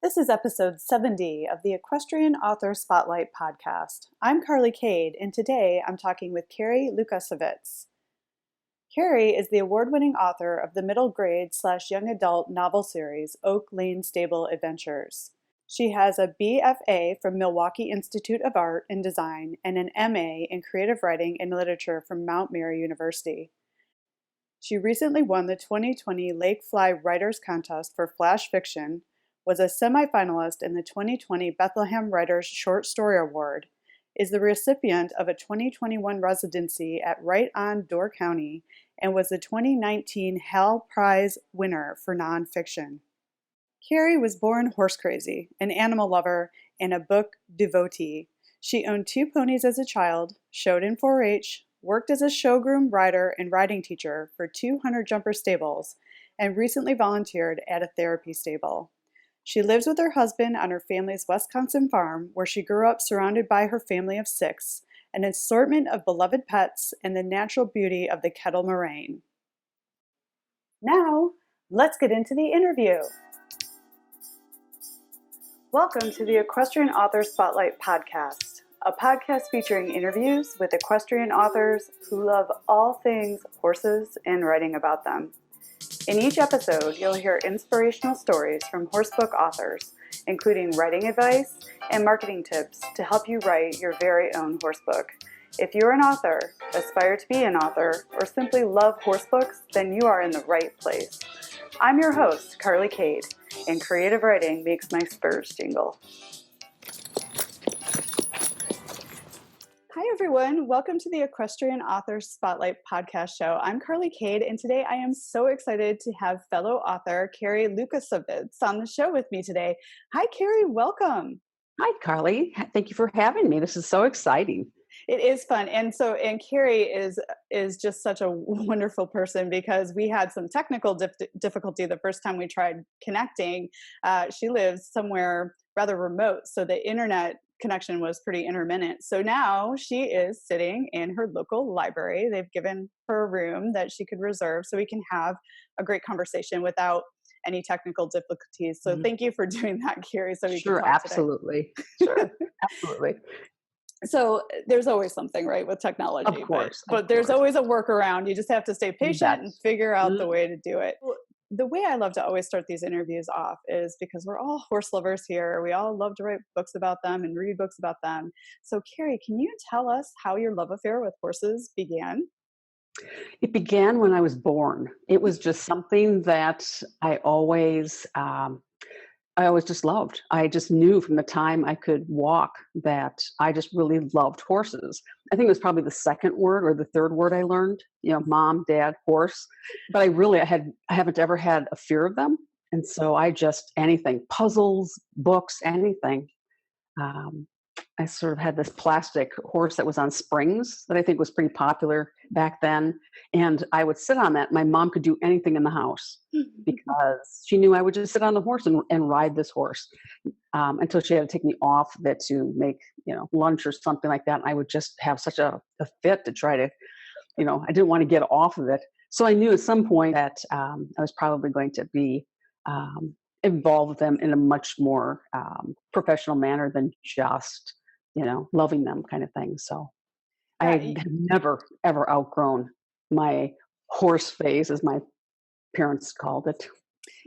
This is episode 70 of the Equestrian Author Spotlight podcast. I'm Carly Cade, and today I'm talking with Kerri Lukasavitz. Kerri is the award-winning author of the middle grade/young adult novel series Oak Lane Stable Adventures. She has a BFA from Milwaukee Institute of Art and Design and an MA in creative writing and literature from Mount Mary University. She recently won the 2020 Lake Fly Writers Contest for Flash Fiction, was a semifinalist in the 2020 Bethlehem Writers Short Story Award, is the recipient of a 2021 residency at Right On Door County, and was the 2019 Hal Prize winner for nonfiction. Kerri was born horse crazy, an animal lover, and a book devotee. She owned 2 ponies as a child, showed in 4-H, worked as a showgroom, rider, and riding teacher for 200 jumper stables, and recently volunteered at a therapy stable. She lives with her husband on her family's Wisconsin farm, where she grew up surrounded by her family of 6, an assortment of beloved pets, and the natural beauty of the Kettle Moraine. Now, let's get into the interview. Welcome to the Equestrian Author Spotlight podcast, a podcast featuring interviews with equestrian authors who love all things horses and writing about them. In each episode, you'll hear inspirational stories from horsebook authors, including writing advice and marketing tips to help you write your very own horsebook. If you're an author, aspire to be an author, or simply love horsebooks, then you are in the right place. I'm your host, Carly Cade, and creative writing makes my spurs jingle. Hi, everyone. Welcome to the Equestrian Author Spotlight podcast show. I'm Carly Cade, and today I am so excited to have fellow author Kerri Lukasavitz on the show with me today. Hi, Kerri. Welcome. Hi, Carly. Thank you for having me. This is so exciting. It is fun. And Kerri is just such a wonderful person because we had some technical difficulty the first time we tried connecting. She lives somewhere rather remote, so the internet connection was pretty intermittent. So now she is sitting in her local library. They've given her a room that she could reserve so we can have a great conversation without any technical difficulties. So thank you for doing that, Kerri. So we Sure, can talk absolutely. today. Sure, absolutely. So there's always something, right, with technology. Of course. But there's always a workaround. You just have to stay patient and figure out the way to do it. The way I love to always start these interviews off is because we're all horse lovers here. We all love to write books about them and read books about them. So Kerri, can you tell us how your love affair with horses began? It began when I was born. It was just something that I always just loved. I just knew from the time I could walk that I just really loved horses. I think it was probably the second word or the third word I learned, mom, dad, horse. But I haven't ever had a fear of them. And so anything, puzzles, books, anything. I sort of had this plastic horse that was on springs that I think was pretty popular back then. And I would sit on that. My mom could do anything in the house because she knew I would just sit on the horse and ride this horse until she had to take me off of it to make, lunch or something like that. And I would just have such a fit to try to, I didn't want to get off of it. So I knew at some point that I was probably going to be involved with them in a much more professional manner than just loving them kind of thing. So I have never, ever outgrown my horse phase, as my parents called it.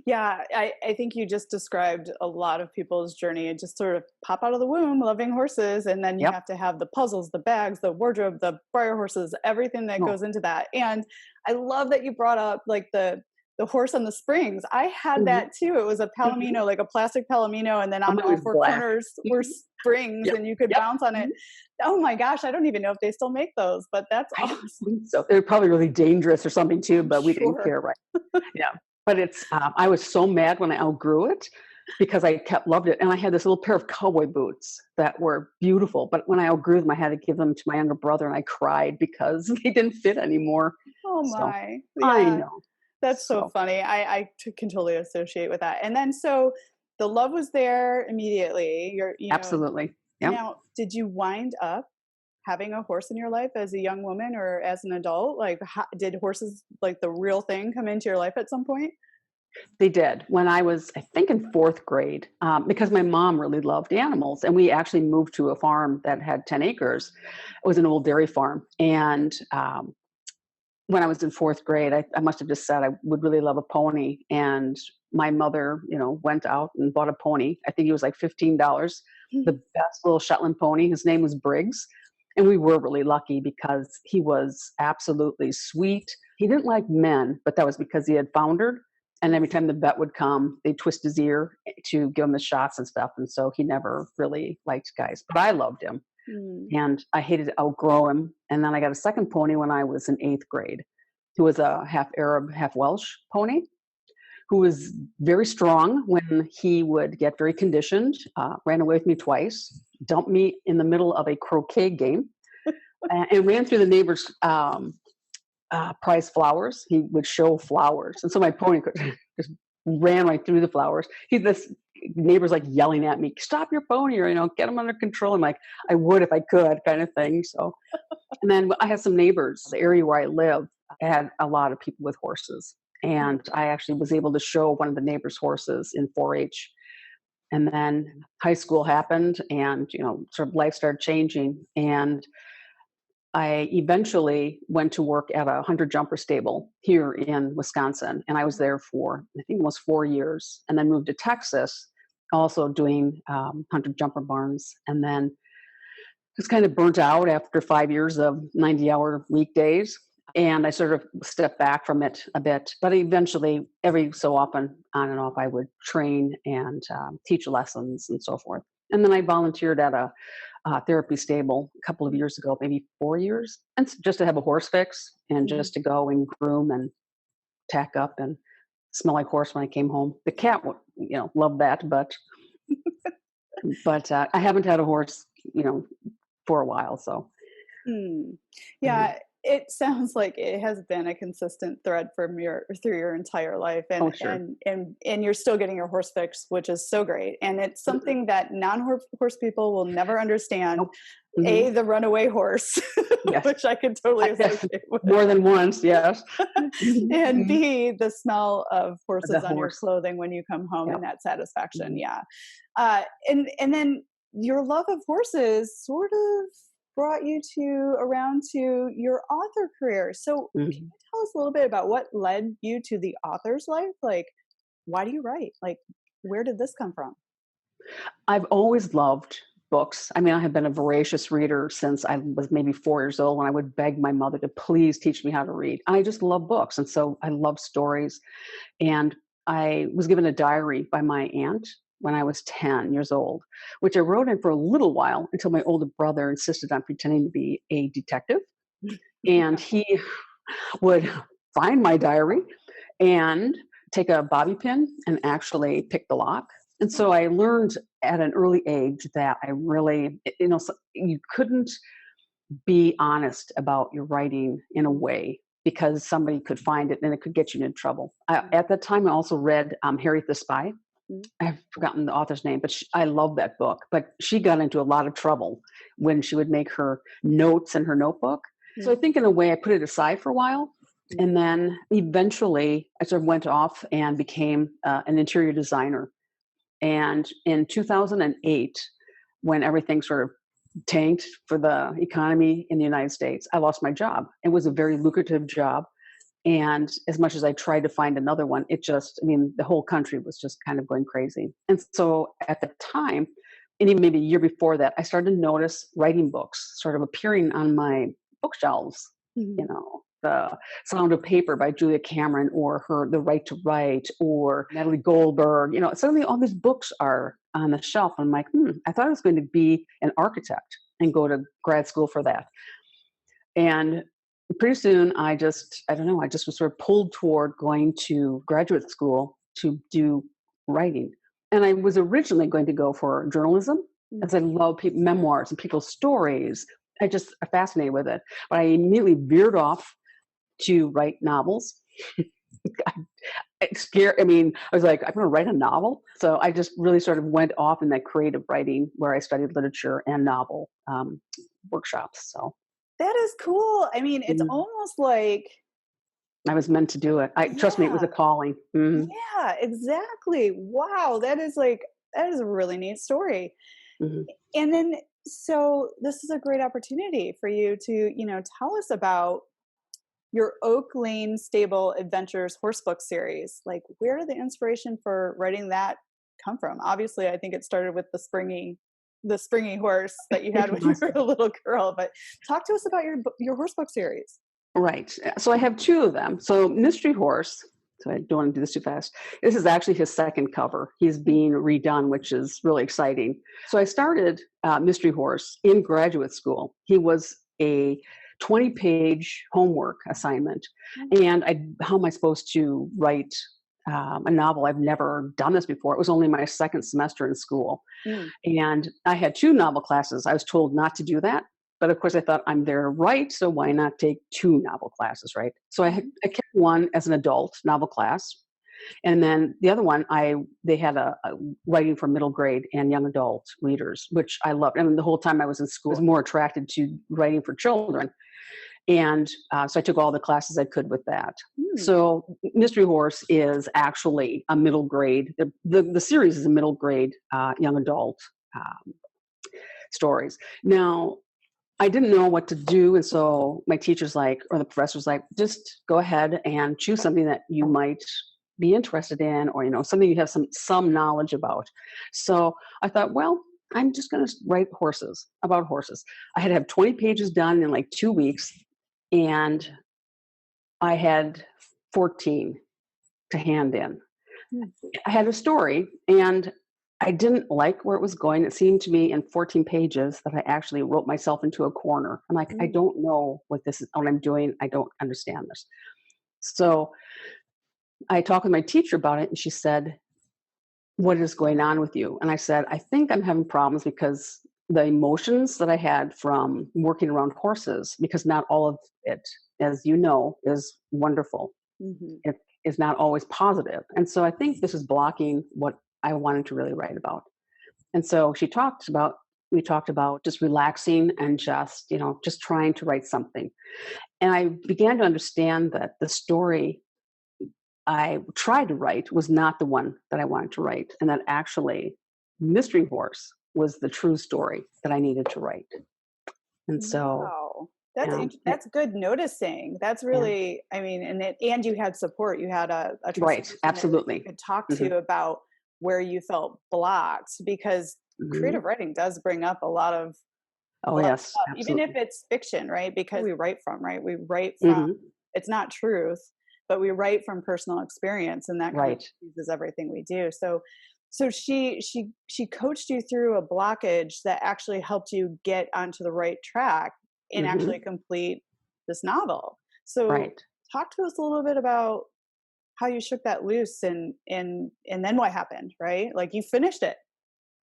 Yeah, I think you just described a lot of people's journey and just sort of pop out of the womb loving horses. And then you have to have the puzzles, the bags, the wardrobe, the breyer horses, everything that goes into that. And I love that you brought up like the horse on the springs. I had that too. It was a palomino, like a plastic palomino, and then on all 4 corners were springs and you could bounce on it. Oh my gosh, I don't even know if they still make those, but that's awesome. So they're probably really dangerous or something too, but we didn't care, right? Yeah. But I was so mad when I outgrew it because I loved it. And I had this little pair of cowboy boots that were beautiful, but when I outgrew them, I had to give them to my younger brother, and I cried because they didn't fit anymore. Oh my. So, I know. That's so funny. I can totally associate with that. And then, so the love was there immediately. Absolutely. Yep. Now, did you wind up having a horse in your life as a young woman or as an adult? Like, did horses, like the real thing, come into your life at some point? They did. When I was, I think, in fourth grade, because my mom really loved animals, and we actually moved to a farm that had 10 acres. It was an old dairy farm. And when I was in fourth grade, I must have just said I would really love a pony. And my mother, went out and bought a pony. I think he was like $15, the best little Shetland pony. His name was Briggs. And we were really lucky because he was absolutely sweet. He didn't like men, but that was because he had foundered. And every time the vet would come, they'd twist his ear to give him the shots and stuff. And so he never really liked guys, but I loved him. Mm. And I hated to outgrow him. And then I got a second pony when I was in eighth grade, who was a half Arab, half Welsh pony, who was very strong when he would get very conditioned, ran away with me twice, dumped me in the middle of a croquet game, and ran through the neighbor's prize flowers. He would show flowers. And so my pony just ran right through the flowers. This neighbor's like yelling at me, stop your pony, or, get him under control. I'm like, I would if I could, kind of thing. So, and then I had some neighbors. The area where I live had a lot of people with horses. And I actually was able to show one of the neighbors' horses in 4-H. And then high school happened and, sort of life started changing. And I eventually went to work at a hunter jumper stable here in Wisconsin. And I was there for, I think, almost 4 years, and then moved to Texas, also doing hunter jumper barns. And then was kind of burnt out after 5 years of 90-hour weekdays. And I sort of stepped back from it a bit. But eventually, every so often, on and off, I would train and teach lessons and so forth. And then I volunteered at a therapy stable a couple of years ago, maybe 4 years, and just to have a horse fix and just to go and groom and tack up and smell like horse when I came home. The cat, loved that, but I haven't had a horse, for a while. So, Yeah, it sounds like it has been a consistent thread through your entire life, oh, sure. and you're still getting your horse fixed, which is so great. And it's something that non-horse people will never understand. Nope. Mm-hmm. A, the runaway horse, Yes. which I can totally associate with. More than once, yes. And B, the smell of horses on your horse. clothing when you come home, Yep. and that satisfaction. Mhm. Yeah. And then your love of horses sort of brought you around to your author career. So can you tell us a little bit about what led you to the author's life? Like, why do you write? Like, where did this come from? I've always loved books. I mean, I have been a voracious reader since I was maybe 4 years old, when I would beg my mother to please teach me how to read. I just love books. And so I love stories. And I was given a diary by my aunt when I was 10 years old, which I wrote in for a little while until my older brother insisted on pretending to be a detective. And he would find my diary and take a bobby pin and actually pick the lock. And so I learned at an early age that I really, you couldn't be honest about your writing in a way, because somebody could find it and it could get you into trouble. At that time, I also read Harriet the Spy. I've forgotten the author's name, but I love that book. But she got into a lot of trouble when she would make her notes in her notebook. So I think in a way I put it aside for a while. And then eventually I sort of went off and became an interior designer. And in 2008, when everything sort of tanked for the economy in the United States, I lost my job. It was a very lucrative job. And as much as I tried to find another one, the whole country was just kind of going crazy. And so at the time, and even maybe a year before that, I started to notice writing books sort of appearing on my bookshelves. The Sound of Paper by Julia Cameron, or The Right to Write, or Natalie Goldberg. Suddenly all these books are on the shelf. And I'm like, I thought I was going to be an architect and go to grad school for that. And pretty soon I just was sort of pulled toward going to graduate school to do writing. And I was originally going to go for journalism, as I love memoirs and people's stories. I just am fascinated with it. But I immediately veered off to write novels. I was like, I'm going to write a novel. So I just really sort of went off in that creative writing, where I studied literature and novel workshops. So that is cool. I mean, it's almost like I was meant to do it. Trust me, it was a Yeah. calling. Mhm, Yeah, exactly. Wow, that is a really neat story. mhm. And then so this is a great opportunity for you to, tell us about your Oak Lane Stable Adventures Horsebook series. Like, where did the inspiration for writing that come from? Obviously, I think it started with the springy horse that you had It when you was. were a little girl. But talk to us about your horsebook series. Right. So I have two of them. So Mystery Horse, so I don't want to do this too fast. This is actually his second cover. He's Mm, being redone, which is really exciting. So I started Mystery Horse in graduate school. He was a 20-page homework assignment. mm, And how am I supposed to write a novel? I've never done this before. It was only my second semester in school. mm, And I had two novel classes. I was told not to do that. But of course, I thought I'm there, right? So why not take two novel classes, right? So mhm, I kept one as an adult novel class, and then the other one, they had a writing for middle grade and young adult readers, which I loved. I mean, the whole time I was in school, I was more attracted to writing for children, and so I took all the classes I could with that. mm. So Mystery Horse is actually a middle grade. The series is a middle grade young adult stories. Now, I didn't know what to do, and so my teacher's like, or the professor's like, just go ahead and choose something that you might be interested in, or something you have some knowledge about. So I thought, well, I'm just going to write about horses. I had to have 20 pages done in like 2 weeks, and I had 14 to hand in. Mm, I had a story, and I didn't like where it was going. It seemed to me in 14 pages that I actually wrote myself into a corner. I'm like, I mm, don't know what I'm doing. I don't understand this. So I talked with my teacher about it, and she said, what is going on with you? And I said, I think I'm having problems because the emotions that I had from working around horses, because not all of it, as you know, is wonderful. mhm. It is not always positive. And so I think this is blocking what I wanted to really write about. And so we talked about just relaxing and just trying to write something. And I began to understand that the story I tried to write was not the one that I wanted to write, and that actually Mystery Horse was the true story that I needed to write. And so, Wow. it, That's good noticing. That's yeah, really, I mean, and you had support. You had a trusted right, person that you absolutely. could talk Hmm. to about where you felt blocked, because Hmm. creative writing does bring up Oh, a lot of yes, stuff, even if absolutely. it's fiction, right? Because we write from, right? We write from, Hmm. it's not truth, but we write from personal experience, and that kind of Right, uses everything we do. So she coached you through a blockage that actually helped you get onto the right track and hmm, actually complete this novel. So right. talk to us a little bit about how you shook that loose, and then what happened, right? Like, you finished it.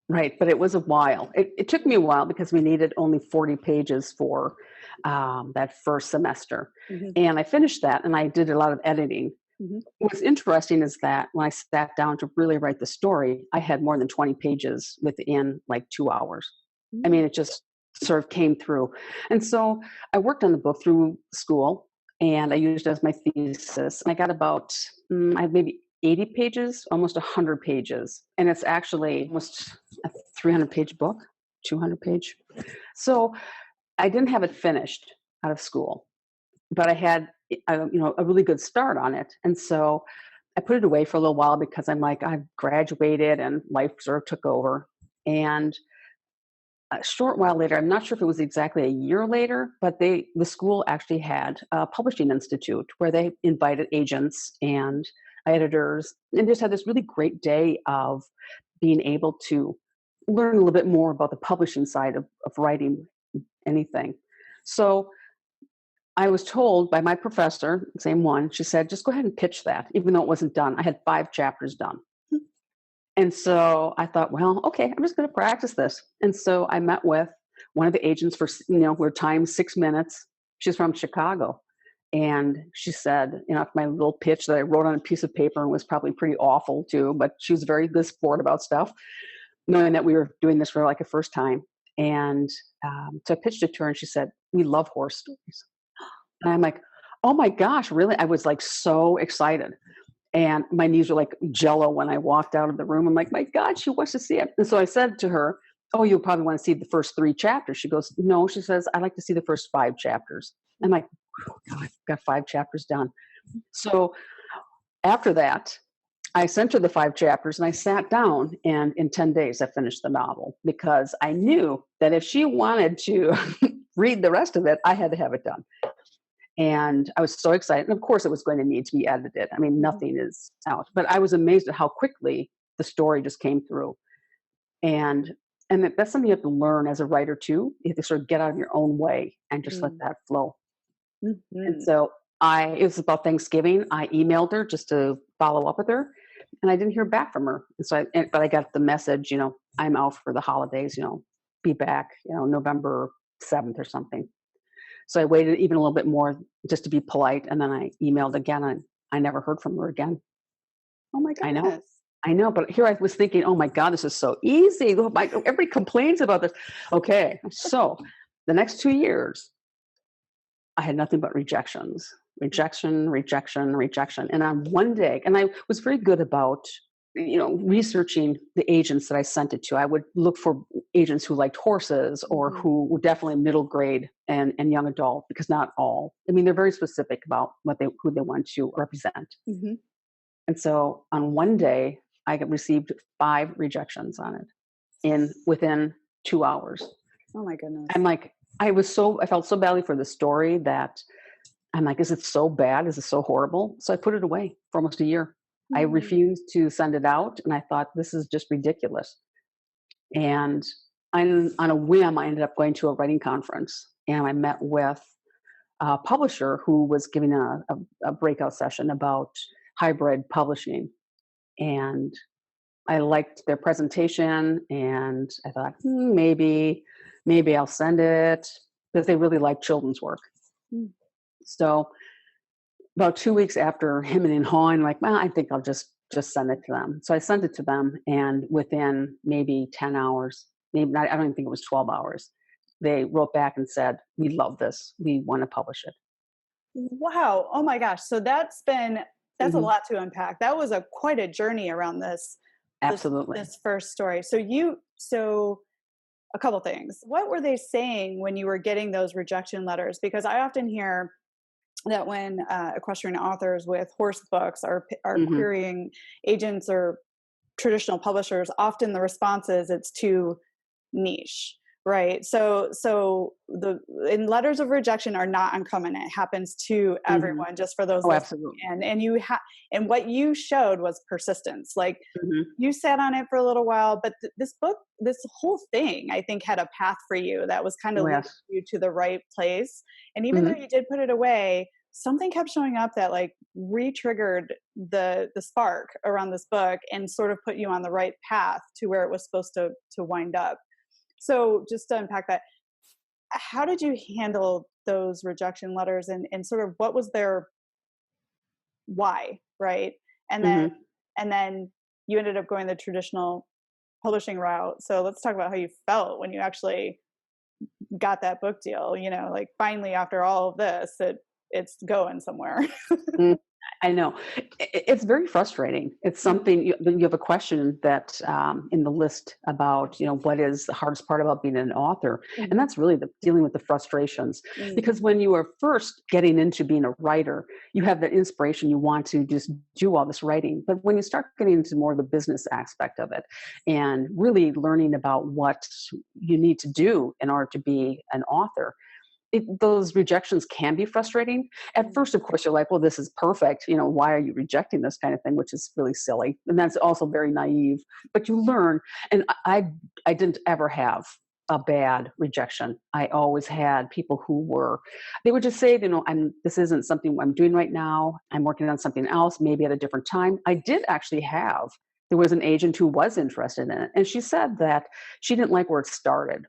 Right, but it was a while. It took me a while because we needed only 40 pages for that first semester. Hmm. And I finished that and I did a lot of editing. Hmm. What's interesting is that when I sat down to really write the story, I had more than 20 pages within like 2 hours. I mean, Mm. it just sort of came through. And so I worked on the book through school and I used it as my thesis. And I got about, I had maybe 80 pages, almost 100 pages. And it's actually almost a 300-page book, 200-page. So I didn't have it finished out of school, but I had a really good start on it. And so I put it away for a little while because I'm like, I've graduated and life sort of took over. And a short while later, I'm not sure if it was exactly a year later, but the school actually had a publishing institute where they invited agents and editors and just had this really great day of being able to learn a little bit more about the publishing side of writing anything. So I was told by my professor, same one, she said, just go ahead and pitch that, even though it wasn't done. I had 5 chapters done. And so I thought, well, okay, I'm just going to practice this. And so I met with one of the agents for, we're timed 6 minutes. She's from Chicago. And she said, my little pitch that I wrote on a piece of paper and was probably pretty awful too, but she was a very good sport about stuff, knowing that we were doing this for like a first time. And so I pitched it to her and she said, we love horse stories. And I'm like, oh my gosh, really? I was like so excited. And my knees were like jello when I walked out of the room. I'm like, my God, she wants to see it. And so I said to her, oh, you'll probably want to see the first 3 chapters. She goes, no, she says, I'd like to see the first 5 chapters. I'm like, oh God, I've got 5 chapters done. So after that, I sent her the 5 chapters and I sat down, and in 10 days I finished the novel, because I knew that if she wanted to read the rest of it, I had to have it done. And I was so excited. And of course, it was going to need to be edited. I mean, nothing is out, but I was amazed at how quickly the story just came through. And that's something you have to learn as a writer too. You have to sort of get out of your own way and just let that flow. And Mm-hmm. so it was about Thanksgiving. I emailed her just to follow up with her, and I didn't hear back from her. And so but I got the message, I'm out for the holidays, be back, November 7th or something. So I waited even a little bit more just to be polite. And then I emailed again, and I never heard from her again. Oh my I know. goodness. I know. But here I was thinking, oh my God, this is so easy. Everybody complains about this. Okay. So the next 2 years, I had nothing but rejections, rejection, rejection, rejection. And on one day, and I was very good about, researching the agents that I sent it to. I would look for agents who liked horses, or who were definitely middle grade and young adult, because not all. I mean, they're very specific about who they want to represent. Mm-hmm. And so on one day, I received 5 rejections on it within 2 hours. Oh my goodness. I'm like, I felt so badly for the story that I'm like, is it so bad? Is it so horrible? So I put it away for almost a year. I refused to send it out, and I thought, this is just ridiculous. And on a whim, I ended up going to a writing conference, and I met with a publisher who was giving a breakout session about hybrid publishing. And I liked their presentation, and I thought, maybe I'll send it, because they really like children's work. So about 2 weeks after hemming and hawing, like, well, I think I'll just send it to them. So I sent it to them, and within maybe 10 hours, maybe not, I don't even think it was 12 hours, they wrote back and said, we love this. We want to publish it. Wow. Oh my gosh. So that's a lot to unpack. That was quite a journey around this Absolutely. this first story. So a couple things. What were they saying when you were getting those rejection letters? Because I often hear that when equestrian authors with horse books are querying agents or traditional publishers, often the response is it's too niche, right? So in letters of rejection are not uncommon. It happens to everyone, just for those listening. Absolutely. And what you showed was persistence. Like you sat on it for a little while, but this whole thing, I think, had a path for you that was kind of leading you to the right place. And even though you did put it away, something kept showing up that like re-triggered the spark around this book and sort of put you on the right path to where it was supposed to wind up. So just to unpack that, how did you handle those rejection letters, and sort of what was their why, right? And then you ended up going the traditional publishing route. So let's talk about how you felt when you actually got that book deal, like finally after all of this, it's going somewhere. I know. It's very frustrating. It's something you have a question that in the list about, what is the hardest part about being an author? And that's really dealing with the frustrations. Because when you are first getting into being a writer, you have that inspiration. You want to just do all this writing. But when you start getting into more of the business aspect of it and really learning about what you need to do in order to be an author, those rejections can be frustrating. At first, of course, you're like, well, this is perfect. Why are you rejecting this kind of thing, which is really silly. And that's also very naive. But you learn. And I didn't ever have a bad rejection. I always had people they would just say, this isn't something I'm doing right now. I'm working on something else, maybe at a different time. I did actually there was an agent who was interested in it. And she said that she didn't like where it started.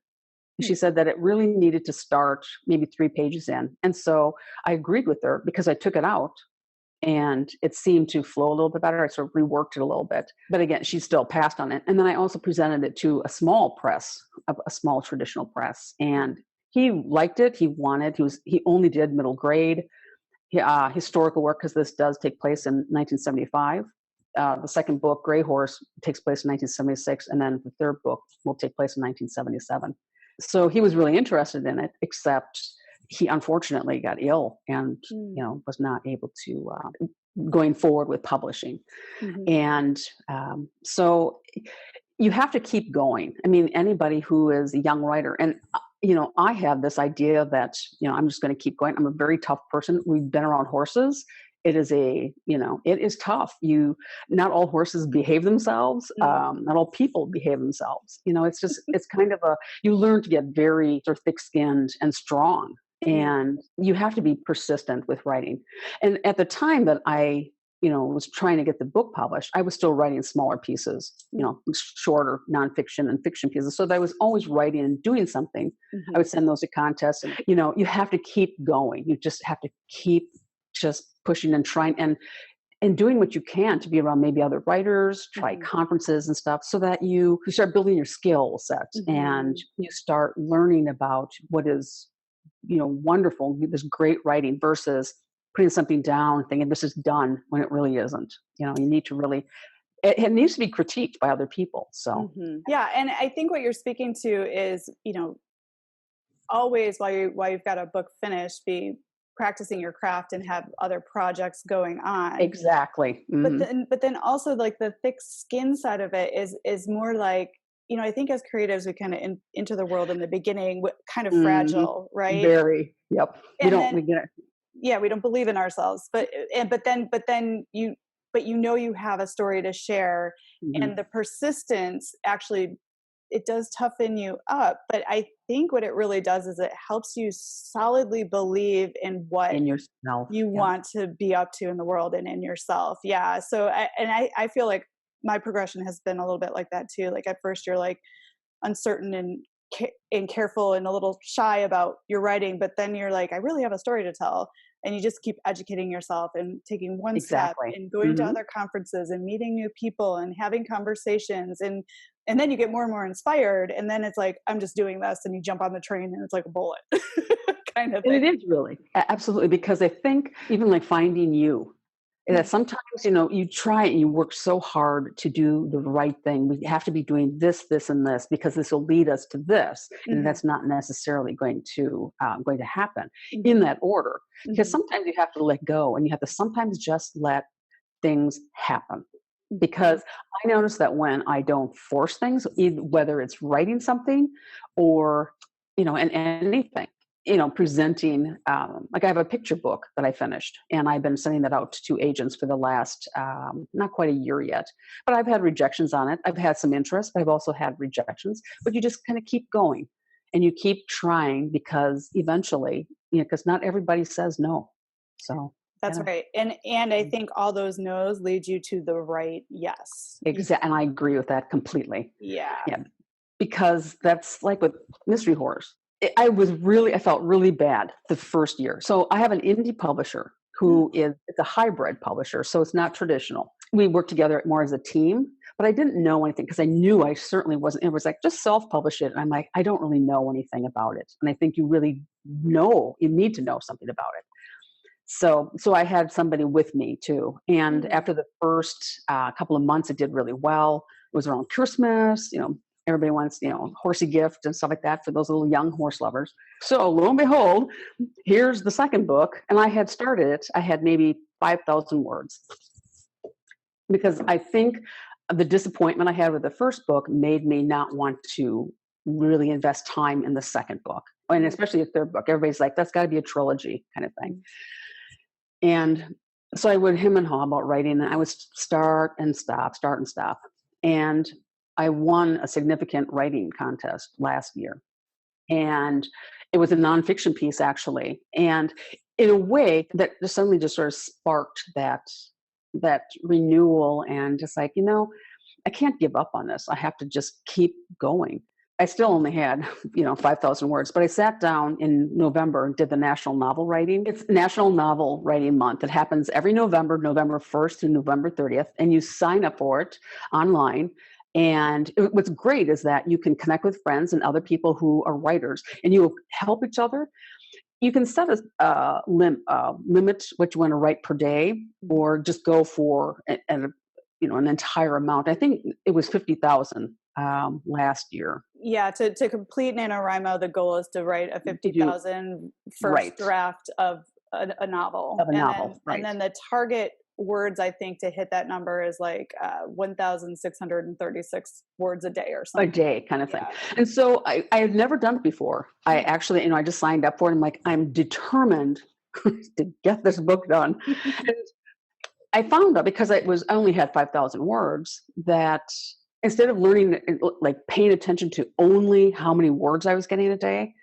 She said that it really needed to start maybe 3 pages in. And so I agreed with her, because I took it out and it seemed to flow a little bit better. I sort of reworked it a little bit. But again, she still passed on it. And then I also presented it to a small press, a small traditional press. And he liked it. He only did middle grade. historical work, because this does take place in 1975. The second book, Gray Horse, takes place in 1976, and then the third book will take place in 1977. So he was really interested in it, except he unfortunately got ill and was not able to going forward with publishing. And so you have to keep going. I mean, anybody who is a young writer, and I have this idea that I'm just going to keep going. I'm a very tough person. We've been around horses. It is it is tough. Not all horses behave themselves. Not all people behave themselves. It's kind of you learn to get very sort of thick-skinned and strong, and you have to be persistent with writing. And at the time that I was trying to get the book published, I was still writing smaller pieces, shorter nonfiction and fiction pieces. So that I was always writing and doing something. I would send those to contests, and you have to keep going. You just have to keep just pushing and trying and doing what you can to be around maybe other writers, try conferences and stuff, so that you start building your skill set and you start learning about what is wonderful, this great writing, versus putting something down thinking this is done when it really isn't. You need to really, it needs to be critiqued by other people. So yeah, and I think what you're speaking to is always while you've got a book finished, be practicing your craft and have other projects going on. Exactly. But then also, like, the thick skin side of it is more like, I think as creatives, we kind of enter the world in the beginning kind of fragile, right? Very. Yep. We don't believe in ourselves, but then you have a story to share, and the persistence actually, it does toughen you up. But I think what it really does is it helps you solidly believe in what yourself you want to be up to in the world and in yourself. Yeah. So I feel like my progression has been a little bit like that too. Like, at first you're like uncertain and careful and a little shy about your writing, but then you're like, I really have a story to tell. And you just keep educating yourself and taking one step and going to other conferences and meeting new people and having conversations. And then you get more and more inspired. And then it's like, I'm just doing this. And you jump on the train and it's like a bullet kind of thing. And it is really, absolutely. Because I think even like finding you, that sometimes, you try and you work so hard to do the right thing. We have to be doing this, this, and this, because this will lead us to this. And that's not necessarily going to happen in that order. Because sometimes you have to let go, and you have to sometimes just let things happen. Because I notice that when I don't force things, whether it's writing something or, and anything, presenting, like I have a picture book that I finished, and I've been sending that out to agents for the last, not quite a year yet, but I've had rejections on it. I've had some interest, but I've also had rejections, but you just kind of keep going and you keep trying, because eventually, because not everybody says no. So that's right. And I think all those no's lead you to the right yes. Exactly. And I agree with that completely. Yeah. Because that's like with mystery horrors. I felt really bad the first year. So I have an indie publisher who it's a hybrid publisher. So it's not traditional. We work together more as a team, but I didn't know anything, because I knew I certainly wasn't. It was like, just self-publish it. And I'm like, I don't really know anything about it. And I think you really you need to know something about it. So I had somebody with me too. And after the first couple of months, it did really well. It was around Christmas, everybody wants, horsey gift and stuff like that for those little young horse lovers. So lo and behold, here's the second book. And I had started it. I had maybe 5,000 words, because I think the disappointment I had with the first book made me not want to really invest time in the second book, and especially the third book. Everybody's like, that's got to be a trilogy kind of thing. And so I would hem and haw about writing, and I would start and stop. And I won a significant writing contest last year. And it was a nonfiction piece, actually. And in a way that just suddenly just sort of sparked that renewal, and just like, I can't give up on this. I have to just keep going. I still only had, 5,000 words, but I sat down in November and did the National Novel Writing. It's National Novel Writing Month. It happens every November 1st through November 30th, and you sign up for it online. And what's great is that you can connect with friends and other people who are writers, and you will help each other. You can set a limit what you want to write per day, or just go for an entire amount. I think it was 50,000 last year. Yeah, to complete NaNoWriMo, the goal is to write a You 50,000 first right draft of a novel. of a novel, And right? then the target words, I think, to hit that number is like 1,636 words a day or A something. day kind of thing. Yeah. And so I had never done it before. I actually, I just signed up for it. I'm like, I'm determined to get this book done. And I found out, because I only had 5,000 words, that instead of learning, like paying attention to only how many words I was getting a day,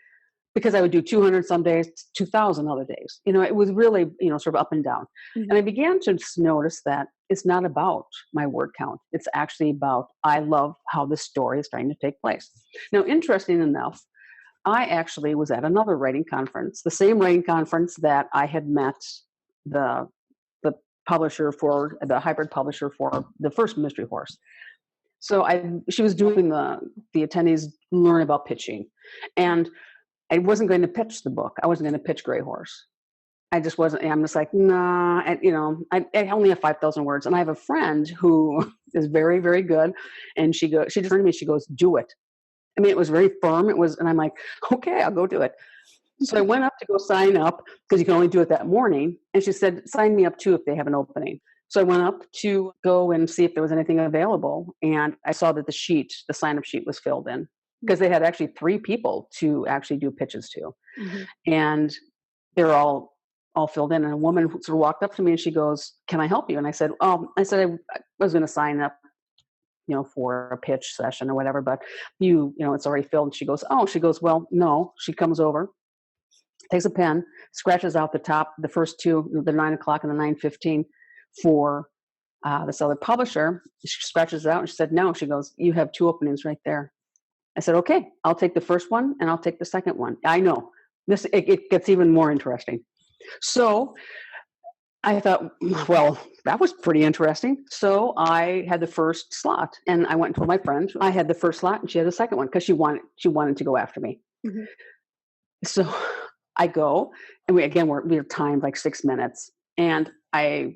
because I would do 200 some days, 2,000 other days. It was really, sort of up and down. And I began to just notice that it's not about my word count. It's actually about, I love how this story is trying to take place. Now, interesting enough, I actually was at another writing conference, the same writing conference that I had met the the publisher for, the hybrid publisher for the first mystery horse. So she was doing the attendees learn about pitching, and I wasn't going to pitch the book. I wasn't going to pitch Gray Horse. I just wasn't. I'm just like, nah. I only have 5,000 words, and I have a friend who is very, very good. And she just turned to me. She goes, "Do it." I mean, it was very firm. It was, and I'm like, okay, I'll go do it. So I went up to go sign up, because you can only do it that morning. And she said, sign me up too if they have an opening. So I went up to go and see if there was anything available. And I saw that the sign up sheet was filled in, because they had actually 3 people to actually do pitches to. And they're all filled in. And a woman sort of walked up to me and she goes, "Can I help you?" And I said, I was going to sign up, for a pitch session or whatever, but it's already filled. And she goes, "Well, no." She comes over, takes a pen, scratches out the top, the first 2, the 9:00 and the 9:15 for this other publisher. She scratches it out and she said, "No." She goes, "You have 2 openings right there." I said, "Okay, I'll take the first one and I'll take the second one." I know it gets even more interesting. So I thought, well, that was pretty interesting. So I had the first slot, and I went and told my friend I had the first slot and she had the second one, because she wanted to go after me. So I go, and we were timed like 6 minutes, and I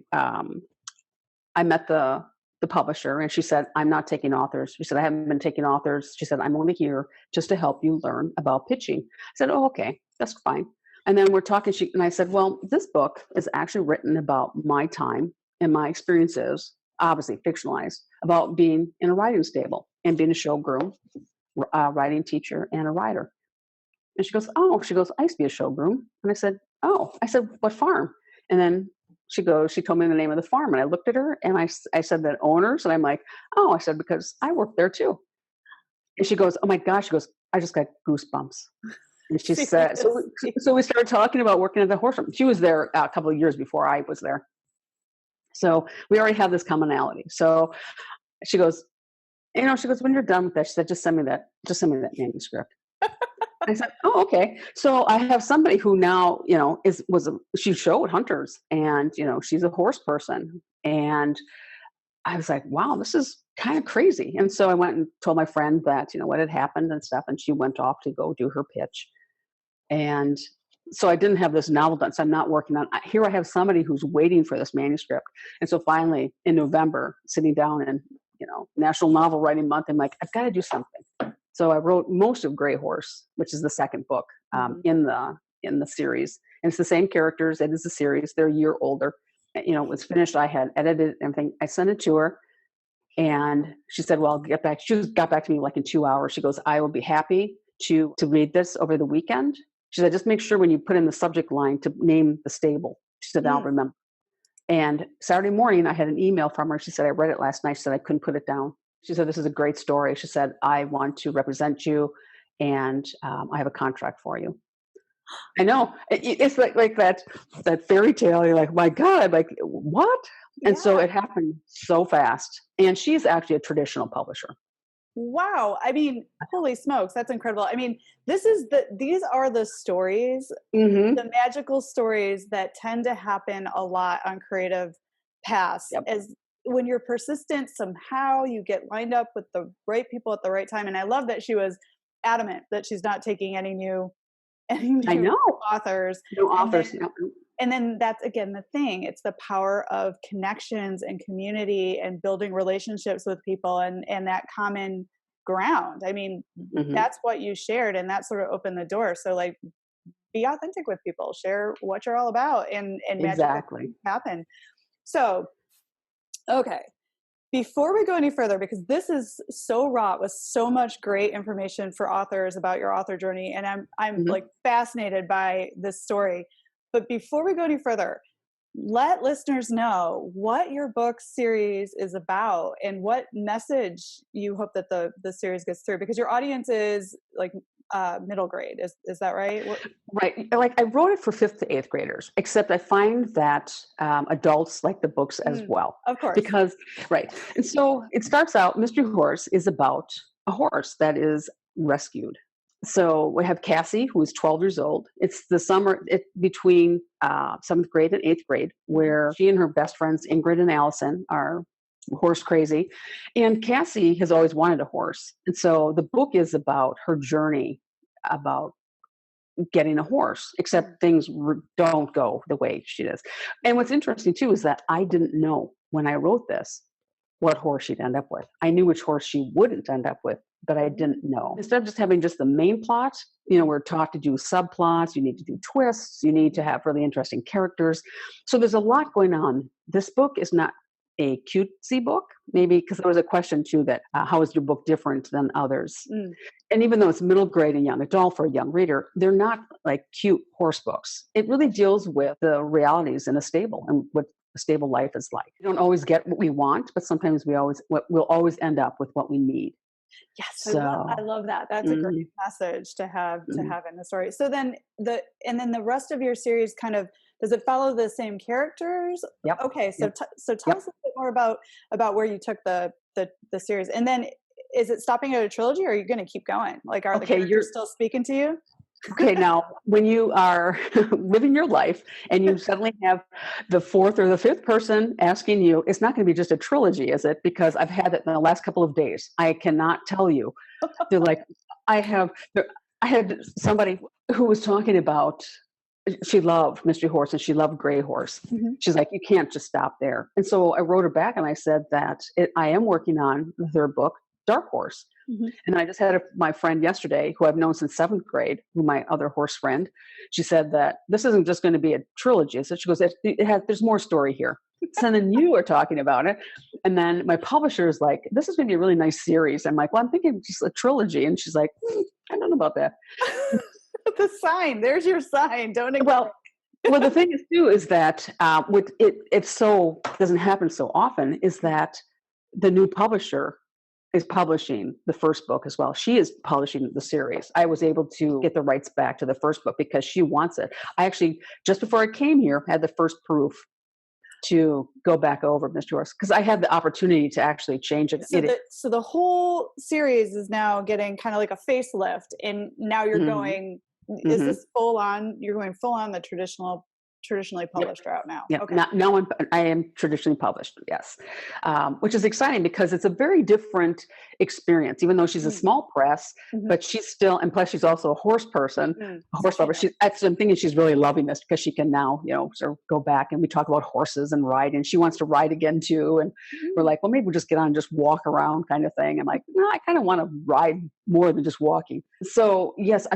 met the publisher, and she said, "I'm not taking authors." She said, "I haven't been taking authors." She said, "I'm only here just to help you learn about pitching." I said, "Oh, okay, that's fine." And then we're talking, and I said, "Well, this book is actually written about my time and my experiences, obviously fictionalized, about being in a riding stable and being a show groom, riding teacher, and a rider." And she goes, "Oh," she goes, "I used to be a show groom." And I said, "Oh." I said, "What farm?" And then she told me the name of the farm, and I looked at her and I said, "The owners?" And I'm like, "Oh," I said, "because I work there too." And she goes, "Oh my gosh," she goes, "I just got goosebumps." And she said, so we started talking about working at the horse farm. She was there a couple of years before I was there. So we already have this commonality. So she goes, she goes, "When you're done with that," she said, just send me that manuscript." I said, "Oh, okay." So I have somebody who now, she showed hunters, and, she's a horse person. And I was like, wow, this is kind of crazy. And so I went and told my friend that, what had happened and stuff. And she went off to go do her pitch. And so I didn't have this novel done. So I'm not working on here. I have somebody who's waiting for this manuscript. And so finally in November, sitting down in, National Novel Writing Month, I'm like, I've got to do something. So I wrote most of Gray Horse, which is the second book in the series. And it's the same characters. It is a series. They're a year older. It was finished. I had edited everything. I sent it to her, and she said, "Well, I'll get back." She got back to me like in 2 hours. She goes, "I will be happy to read this over the weekend." She said, "Just make sure when you put in the subject line to name the stable." She said, "I'll remember." And Saturday morning, I had an email from her. She said, "I read it last night." She said, "I couldn't put it down." She said, "This is a great story." She said, "I want to represent you, and I have a contract for you." I know. It's like that fairy tale. You're like, my God, like what? And so it happened so fast. And she's actually a traditional publisher. Wow. I mean, holy smokes, that's incredible. I mean, these are the stories, the magical stories that tend to happen a lot on creative paths. Yep. As when you're persistent, somehow you get lined up with the right people at the right time. And I love that she was adamant that she's not taking any new and I new know. authors. New And authors. then, and then that's again the thing. It's the power of connections and community and building relationships with people and that common ground. I mean, Mm-hmm. that's what you shared, and that sort of opened the door. So like, be authentic with people, share what you're all about, and magical Exactly. things happen. So, okay, before we go any further, because this is so wrought with so much great information for authors about your author journey, and I'm Mm-hmm. like fascinated by this story. But before we go any further, let listeners know what your book series is about and what message you hope that the series gets through, because your audience is like middle grade. Is that right? Right. Like I wrote it for 5th to 8th graders, except I find that adults like the books as well. Of course. Because, right. And so it starts out, Mystery Horse is about a horse that is rescued. So we have Cassie, who is 12 years old. It's the summer between 7th grade and 8th grade, where she and her best friends, Ingrid and Allison, are horse crazy. And Cassie has always wanted a horse. And so the book is about her journey about getting a horse, except things don't go the way she does. And what's interesting too is that I didn't know when I wrote this what horse she'd end up with. I knew which horse she wouldn't end up with, but I didn't know. Instead of just having just the main plot, we're taught to do subplots, you need to do twists, you need to have really interesting characters. So there's a lot going on. This book is not a cutesy book, maybe because there was a question too that how is your book different than others? And even though it's middle grade and young adult for a young reader, they're not like cute horse books. It really deals with the realities in a stable and what a stable life is like. We don't always get what we want, but sometimes we'll always end up with what we need. Yes, So I love that. That's a great message to have in the story. So then the rest of your series kind of, does it follow the same characters? Yep. Okay, so Yep. so tell us a bit more about where you took the series, and then is it stopping at a trilogy, or are you going to keep going? Like, are the characters still speaking to you? Okay, now when you are living your life and you suddenly have the 4th or the 5th person asking you, it's not going to be just a trilogy, is it? Because I've had it in the last couple of days. I cannot tell you. They're like, I had somebody who was talking about, she loved Mystery Horse and she loved Gray Horse. She's like, you can't just stop there. And so I wrote her back and I said that I am working on the 3rd book, Dark Horse. And I just had my friend yesterday, who I've known since 7th grade, who my other horse friend, she said that this isn't just going to be a trilogy. So she goes, there's more story here. So then you are talking about it. And then my publisher is like, this is going to be a really nice series. I'm like, well, I'm thinking just a trilogy. And she's like, I don't know about that. The sign, there's your sign. Don't ignore. Well, the thing is too, is that it so doesn't happen so often, is that the new publisher is publishing the 1st book as well. She is publishing the series. I was able to get the rights back to the 1st book because she wants it. I actually, just before I came here, had the first proof to go back over Mystery Horse because I had the opportunity to actually change it. So the whole series is now getting kind of like a facelift, and now you're going. Is this full on? You're going full on the traditionally published route now. Yeah, okay. Now I am traditionally published, yes, which is exciting because it's a very different experience. Even though she's a small press, but she's still, and plus she's also a horse person, a horse lover. I'm thinking she's really loving this because she can now, sort of go back and we talk about horses and ride, and she wants to ride again too. And we're like, well, maybe we'll just get on and just walk around kind of thing. I'm like, no, I kind of want to ride more than just walking. So yes,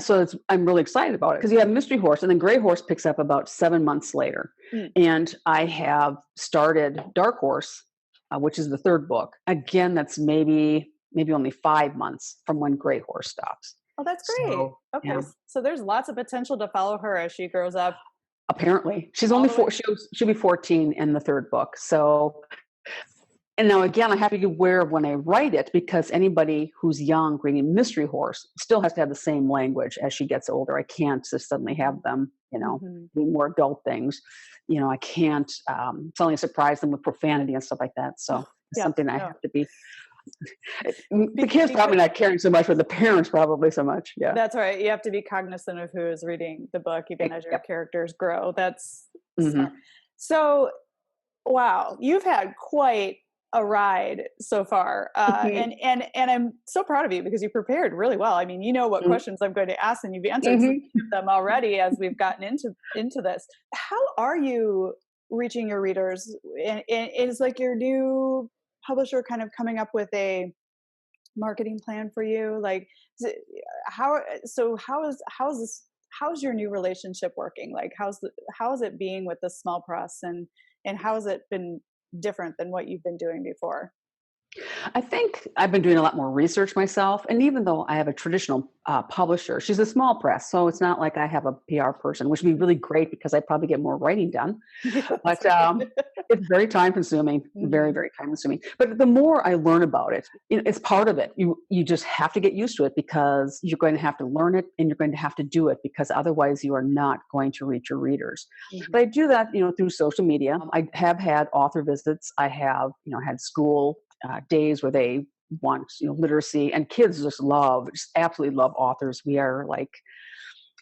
I'm really excited about it because you have Mystery Horse and then Gray Horse picks up about 7 months later. And I have started Dark Horse, which is the 3rd book. Again, that's maybe only 5 months from when Gray Horse stops. Oh, that's great. So, okay. Yeah. So there's lots of potential to follow her as she grows up. Apparently. She's only 4. She'll be 14 in the 3rd book. So, and now again, I have to be aware when I write it because anybody who's young reading Mystery Horse still has to have the same language as she gets older. I can't just suddenly have them, doing more adult things. I can't suddenly surprise them with profanity and stuff like that. So it's something I have to be. The kids probably not caring so much, but the parents probably so much. Yeah, that's right. You have to be cognizant of who is reading the book, even as your characters grow. That's so. Wow, you've had quite a ride so far. And I'm so proud of you because you prepared really well. I mean, you know what questions I'm going to ask, and you've answered some of them already as we've gotten into this. How are you reaching your readers? And is like your new publisher kind of coming up with a marketing plan for you? Like, how? So how's your new relationship working? Like, how is it being with the small press, and how has it been different than what you've been doing before? I think I've been doing a lot more research myself. And even though I have a traditional publisher, she's a small press. So it's not like I have a PR person, which would be really great because I'd probably get more writing done. Yeah, that's But right. it's very time consuming, very, Mhm. very time consuming. But the more I learn about it, it's part of it. You just have to get used to it because you're going to have to learn it and you're going to have to do it because otherwise you are not going to reach your readers. But I Mhm. do that, through social media. I have had author visits. I have, had school days where they want, literacy, and kids just absolutely love authors. We are like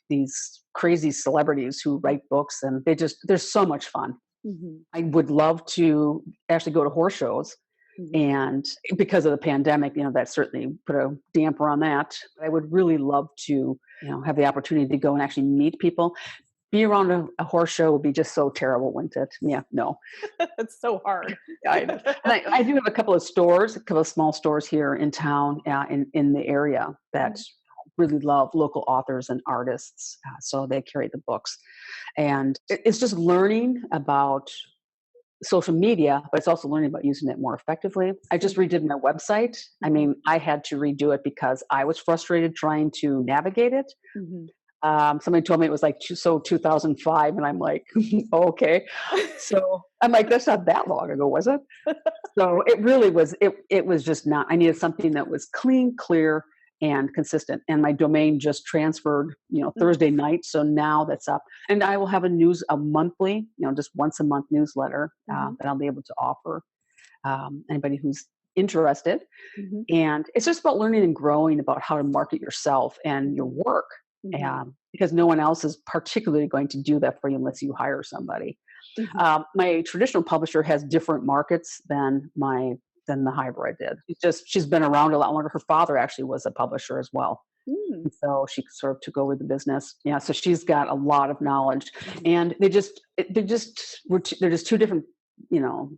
these crazy celebrities who write books, and they're so much fun. Mhm. I would love to actually go to horse shows, Mhm. and because of the pandemic, that certainly put a damper on that. But I would really love to, have the opportunity to go and actually meet people. Be around a horse show would be just so terrible, wouldn't it? Yeah, no. It's so hard. I know. And I do have a couple of stores, a couple of small stores here in town, in the area that Mhm. really love local authors and artists. So they carry the books. And it's just learning about social media, but it's also learning about using it more effectively. I just Mhm. redid my website. I Mhm. mean, I had to redo it because I was frustrated trying to navigate it. Mhm. Somebody told me it was like 2005, and I'm like, okay. So I'm like, that's not that long ago, was it? So it really was. It was just not. I needed something that was clean, clear, and consistent. And my domain just transferred, Mhm. Thursday night. So now that's up, and I will have a monthly, just once a month newsletter Mhm. that I'll be able to offer anybody who's interested. Mhm. And it's just about learning and growing about how to market yourself and your Mhm. work, Mhm. because no one else is particularly going to do that for you unless you hire somebody. Mhm. My traditional publisher has different markets than the hybrid did. She's been around a lot longer. Her father actually was a publisher as well. Mm. And so she sort of took over the business. Yeah, so she's got a lot of knowledge, Mhm. and they're just two different, you know,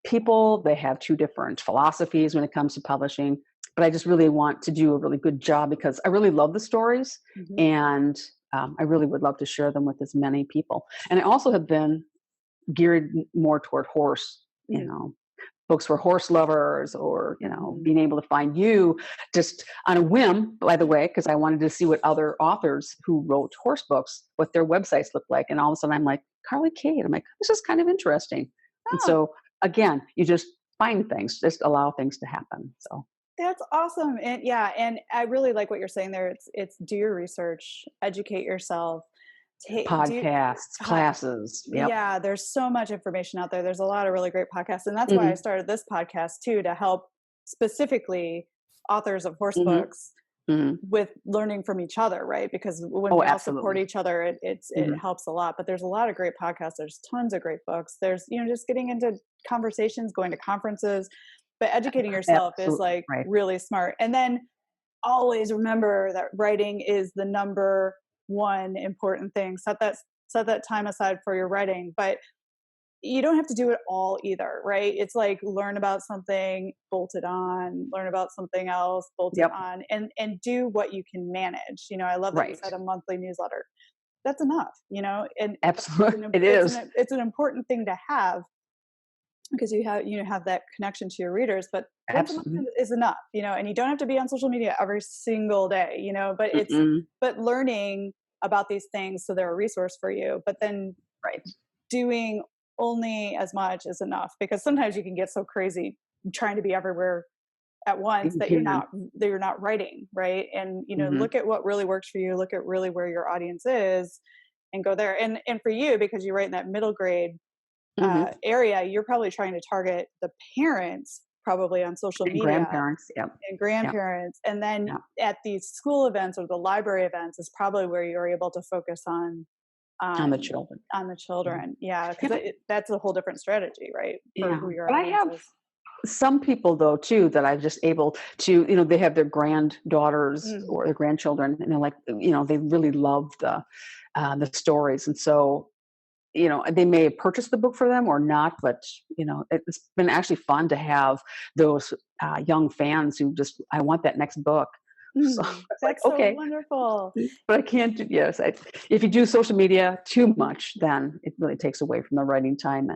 people. They have two different philosophies when it comes to publishing. But I just really want to do a really good job because I really love the stories, Mhm. and I really would love to share them with as many people. And I also have been geared more toward horse, Mhm. books for horse lovers, or, Mhm. being able to find you just on a whim, by the way, because I wanted to see what other authors who wrote horse books, what their websites look like. And all of a sudden I'm like, Carly Cade. I'm like, this is kind of interesting. And Oh, so again, you just find things, just allow things to happen. So that's awesome. And yeah, and I really like what you're saying there. It's do your research, educate yourself, take do podcasts, uh, classes. Yep. yeah, there's so much information out there. There's a lot of really great podcasts. And that's why I Hmm. started this podcast too, to help specifically authors of horse Hmm. books Hmm. with learning from each other, right? Because when Oh, we all support absolutely. each other, it Hmm. helps a lot. But there's a lot of great podcasts. There's tons of great books. There's just getting into conversations, going to conferences, but educating yourself is Absolutely. like Right. really smart. And then always remember that writing is the number one important thing. Set that time aside for your writing, but you don't have to do it all either, right? It's like learn about something, bolt it on, learn about something else, bolt it Yep. on, and do what you can manage. I love that you Right. said a monthly newsletter. That's enough, and Absolutely. It is. it's an important thing to have because you have that connection to your readers. But once a month Absolutely. is enough, and you don't have to be on social media every single day, but Mm-mm. but learning about these things so they're a resource for you. But then Right. doing only as much is enough because sometimes you can get so crazy trying to be everywhere at once You that you're can. not writing right. And Mhm. look at what really works for you, look at really where your audience is, and go there. And for you, because you write in that middle grade Mhm. area, you're probably trying to target the parents probably on social And media grandparents, yep. and Yep. grandparents. And then Yep. at these school events or the library events is probably where you're able to focus On the on children. on the Mhm. children. Yeah, Yeah, because that's a whole different strategy, right, for yeah. who your But I audience have is. Some people though too that I'm just able to, they have their granddaughters Mm. or their grandchildren, and they're like, they really love the stories, and so they may have purchased the book for them or not, but it's been actually fun to have those young fans who just, I want that next book. So Mm. it's like, That's so okay, wonderful. but I can't do, yes. If you do social media too much, then it really takes away from the writing time.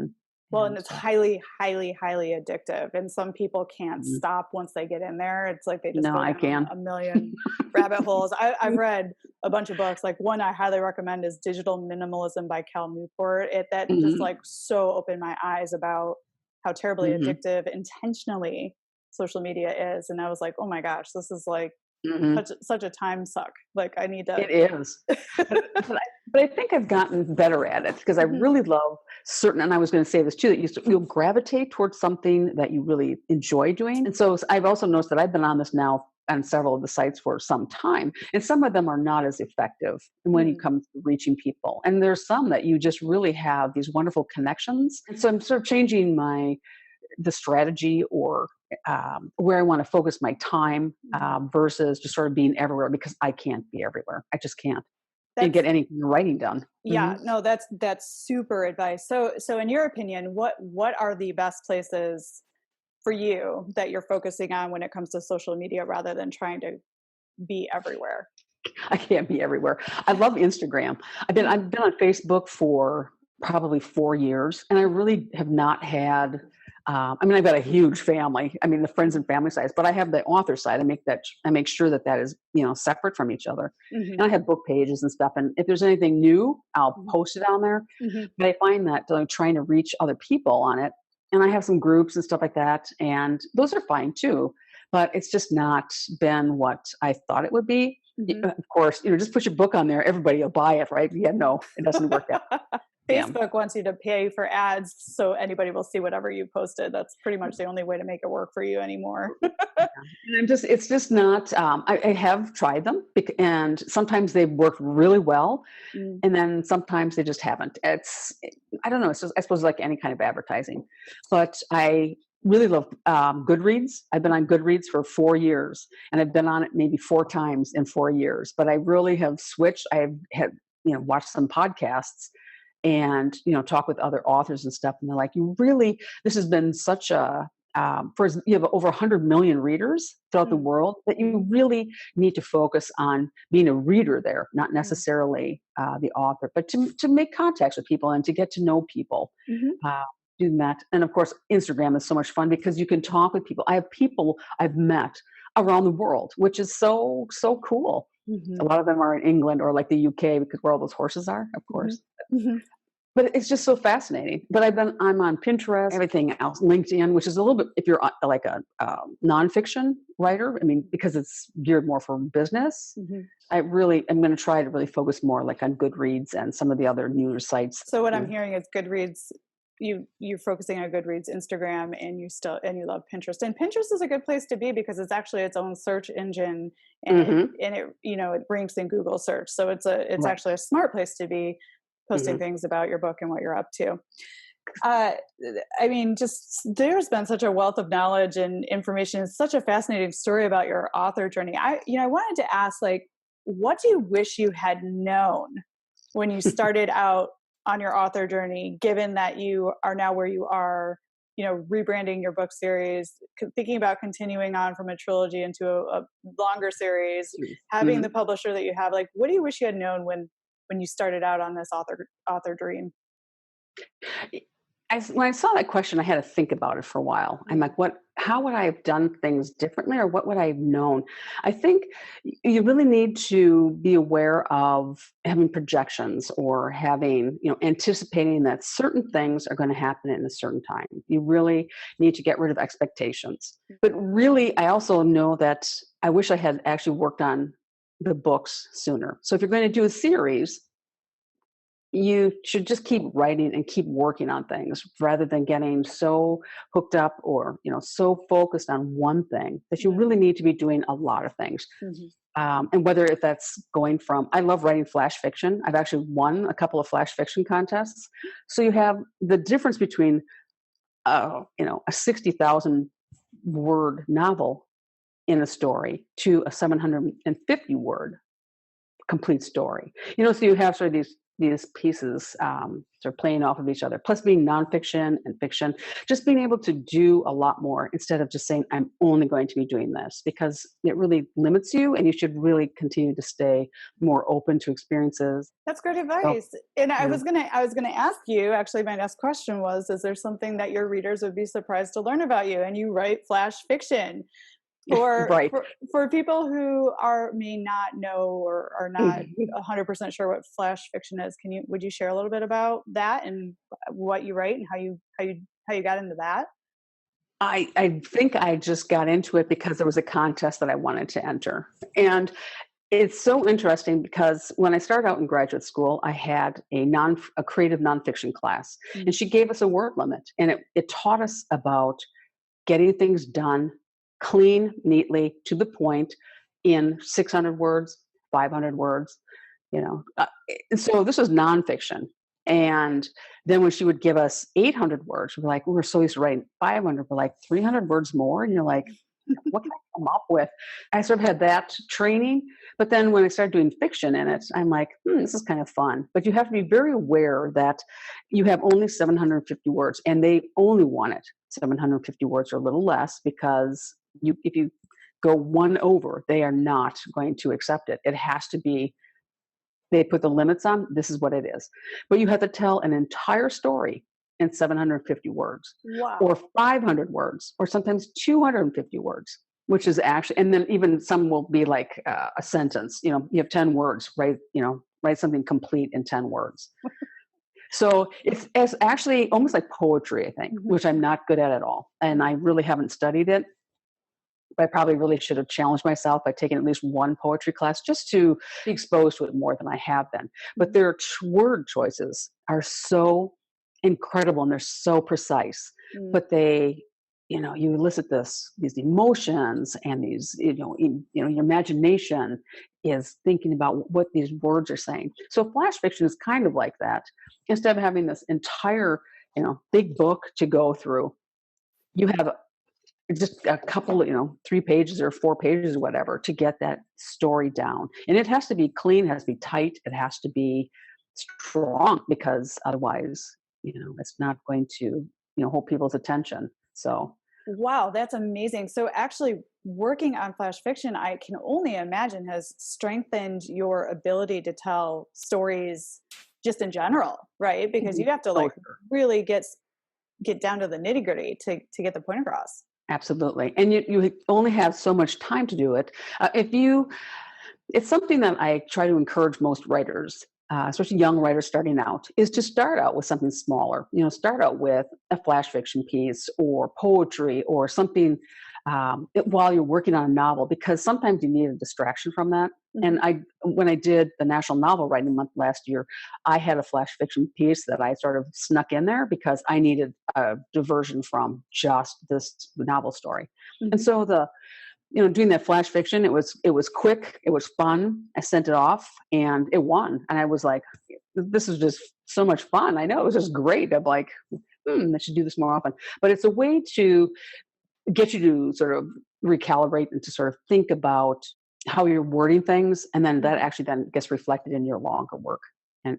Well, and And it's highly, highly, highly addictive. And some people can't mhm. stop once they get in there. It's like they just No, go I down can. a million rabbit holes. I've read a bunch of books. Like one I highly recommend is Digital Minimalism by Cal Newport. That just Hmm. like so opened my eyes about how terribly Hmm. addictive intentionally social media is. And I was like, oh my gosh, this is like Hmm. such a time suck. Like I need to. It is. But I think I've gotten better at it because I Mhm, really love certain, and I was going to say this too, that you'll gravitate towards something that you really enjoy doing. And so I've also noticed that I've been on this now on several of the sites for some time, and some of them are not as effective when it mm, comes to reaching people. And there's some that you just really have these wonderful connections. And so I'm sort of changing the strategy or where I want to focus my time versus just sort of being everywhere because I can't be everywhere. I just can't and that's get any writing done. Yeah, no, that's super advice. So in your opinion, what are the best places for you that you're focusing on when it comes to social media rather than trying to be everywhere? I can't be everywhere. I love Instagram. Mm, I've been on Facebook for probably 4 years, and I really have not had. I've got a huge family. I mean, the friends mhm, and family size, but I have the author side. I make sure that is separate from each other. mhm, And I have book pages and stuff. And if there's anything new, I'll mhm, post it on there. mhm, But I find that trying to reach other people on it, and I have some groups and stuff like that, and those are fine too. But it's just not been what I thought it would be. mhm. Of course, just put your book on there, everybody will buy it, right? Yeah, no, it doesn't work that. Yeah. Facebook wants you to pay for ads so anybody will see whatever you posted. That's pretty much the only way to make it work for you anymore. Yeah. And it's just not, I have tried them and sometimes they've worked really well. Mm, And then sometimes they just haven't. I don't know. It's just, I suppose like any kind of advertising, but I really love Goodreads. I've been on Goodreads for 4 years and I've been on it maybe 4 times in 4 years, but I really have switched. I've had, watched some podcasts and talk with other authors and stuff, and they're like, you really, this has been such a you have over 100 million readers throughout the mm, world that you mhm, really need to focus on being a reader there, not mm, necessarily the author, but to make contacts with people and to get to know people. mhm, uh, Doing that, and of course Instagram is so much fun because you can talk with people. I have people I've met around the world, which is so cool. A mhm, lot of them are in England or like the UK because where all those horses are, of mhm, course. mhm, But it's just so fascinating. But I'm on Pinterest, everything else, LinkedIn, which is a little bit, if you're like a nonfiction writer, I mean, because it's geared more for business, mhm. I'm going to try to really focus more like on Goodreads and some of the other news sites. So what I'm You hearing is Goodreads. You're focusing on Goodreads, Instagram, and you love Pinterest. And Pinterest is a good place to be because it's actually its own search engine, and hmm it ranks in Google search. So it's Right. actually a smart place to be posting Hmm. things about your book and what you're up to. Uh, I mean, just there's been such a wealth of knowledge and information. It's such a fascinating story about your author journey. I wanted to ask, like, what do you wish you had known when you started out on your author journey, given that you are now where you are, rebranding your book series, thinking about continuing on from a trilogy into a longer series, having the Hmm. publisher that you have? Like, what do you wish you had known when you started out on this author dream? When I saw that question, I had to think about it for a while. I'm Mm, like, how would I have done things differently or what would I have known? I think you really need to be aware of having projections or having, anticipating that certain things are going to happen in a certain time. You really need to get rid of expectations. But really, I also know that I wish I had actually worked on the books sooner. So if you're going to do a series, you should just keep writing and keep working on things rather than getting so hooked up or so focused on one thing that you mm, really need to be doing a lot of things. mhm, And whether if that's going from, I love writing flash fiction. I've actually won a couple of flash fiction contests. So you have the difference between a 60,000 word novel in a story to a 750 word complete story. So you have sort of these pieces sort of playing off of each other, plus being nonfiction and fiction, just being able to do a lot more instead of just saying, I'm only going to be doing this, because it really limits you, and you should really continue to stay more open to experiences. That's great So, advice. And I yeah. was gonna ask you, actually my next question was, is there something that your readers would be surprised to learn about you? And you write flash fiction. For Right. for for people who may not know or are not 100% sure what flash fiction is, would you share a little bit about that and what you write and how you got into that? I think I just got into it because there was a contest that I wanted to enter. And it's so interesting because when I started out in graduate school, I had a creative nonfiction class, and she gave us a word limit, and it taught us about getting things done clean, neatly, to the point, in 600 words, 500 words, and so this was nonfiction. And then when she would give us 800 words, we're so used to writing 500, we're like 300 words more. And you're like, what can I come up with? I sort of had that training. But then when I started doing fiction in it, I'm like, this is kind of fun. But you have to be very aware that you have only 750 words, and they only want it 750 words or a little less, because if you go one over, they are not going to accept it. It has to be, they put the limits on, this is what it is. But you have to tell an entire story in 750 words, or Wow. 500 words, or sometimes 250 words, which is actually, and then even some will be like a sentence. You have 10 words, write something complete in 10 words. So it's actually almost like poetry, I think, which I'm not good at all. And I really haven't studied it. I probably really should have challenged myself by taking at least one poetry class just to be exposed to it more than I have been. But their word choices are so incredible, and they're so precise. But they, you elicit these emotions, and these, your imagination is thinking about what these words are saying. So flash fiction is kind of like that. Instead of having this entire, big book to go through, you have just a couple, 3 pages or 4 pages or whatever to get that story down. And it has to be clean, it has to be tight, it has to be strong, because otherwise, it's not going to, hold people's attention. So, Wow, that's amazing. So actually working on flash fiction, I can only imagine, has strengthened your ability to tell stories just in general, right? Because you have to oh, like really get down to the nitty-gritty to get the point across. absolutely. And you only have so much time to do it. It's something that I try to encourage most writers, especially young writers starting out, is to start out with something smaller. Start out with a flash fiction piece or poetry or something while you're working on a novel, because sometimes you need a distraction from that. And when I did the National Novel Writing Month last year, I had a flash fiction piece that I sort of snuck in there because I needed a diversion from just this novel story. And so doing that flash fiction, it was quick, it was fun. I sent it off and it won. And I was like, this is just so much fun. I know, it was just great. I'm like, I should do this more often. But it's a way to get you to sort of recalibrate and to sort of think about how you're wording things. And then that actually then gets reflected in your longer work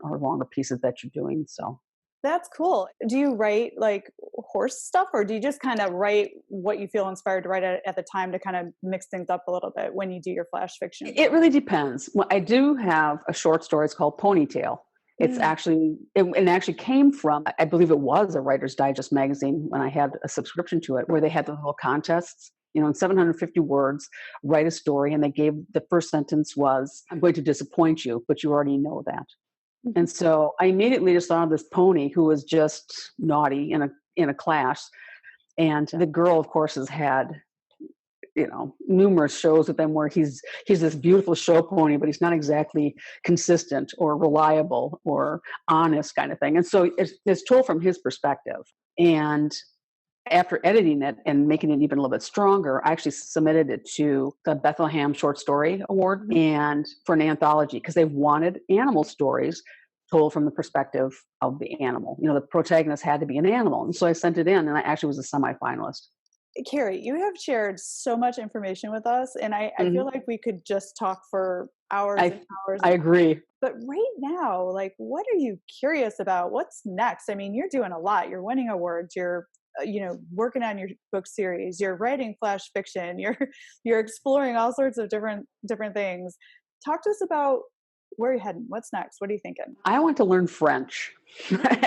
or longer pieces that you're doing. So That's cool. Do you write like horse stuff, or do you just kind of write what you feel inspired to write at the time to kind of mix things up a little bit when you do your flash fiction? it really depends. Well, I do have a short story. It's called Ponytail. It's actually, it actually came from, I believe it was a Writer's Digest magazine when I had a subscription to it, where they had the little contests, in 750 words, write a story. And the first sentence was, I'm going to disappoint you, but you already know that. And so I immediately just thought of this pony who was just naughty in a class. And the girl, of course, has had, numerous shows with them where he's this beautiful show pony, but he's not exactly consistent or reliable or honest kind of thing. And so it's told from his perspective. And after editing it and making it even a little bit stronger, I actually submitted it to the Bethlehem Short Story Award and for an anthology, because they wanted animal stories told from the perspective of the animal. The protagonist had to be an animal. And so I sent it in, and I actually was a semifinalist. Kerri, you have shared so much information with us, and I feel Mhm. like we could just talk for hours and I hours I and agree. but right now, like, what are you curious about? What's next? I mean, you're doing a lot. You're winning awards. You're, working on your book series. You're writing flash fiction. You're exploring all sorts of different things. Talk to us about where you're heading. What's next? What are you thinking? I want to learn French,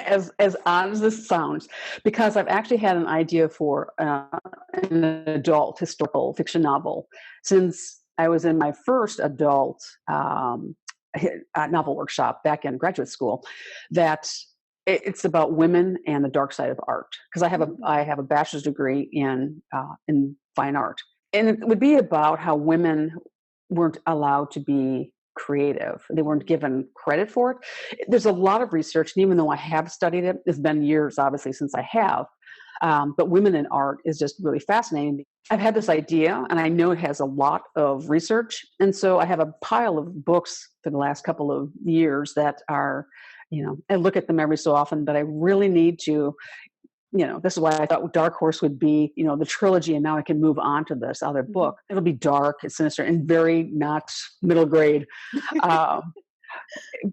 as odd as this sounds, because I've actually had an idea for an adult historical fiction novel since I was in my first adult novel workshop back in graduate school. That it's about women and the dark side of art. Because I have a bachelor's degree in fine art, and it would be about how women weren't allowed to be creative. They weren't given credit for it. There's a lot of research, and even though I have studied it, it's been years, obviously, since I have. But women in art is just really fascinating. I've had this idea, and I know it has a lot of research. And so I have a pile of books for the last couple of years that are, I look at them every so often, but I really need to, this is why I thought Dark Horse would be, the trilogy, and now I can move on to this other book. It'll be dark, it's sinister, and very not middle grade. Um,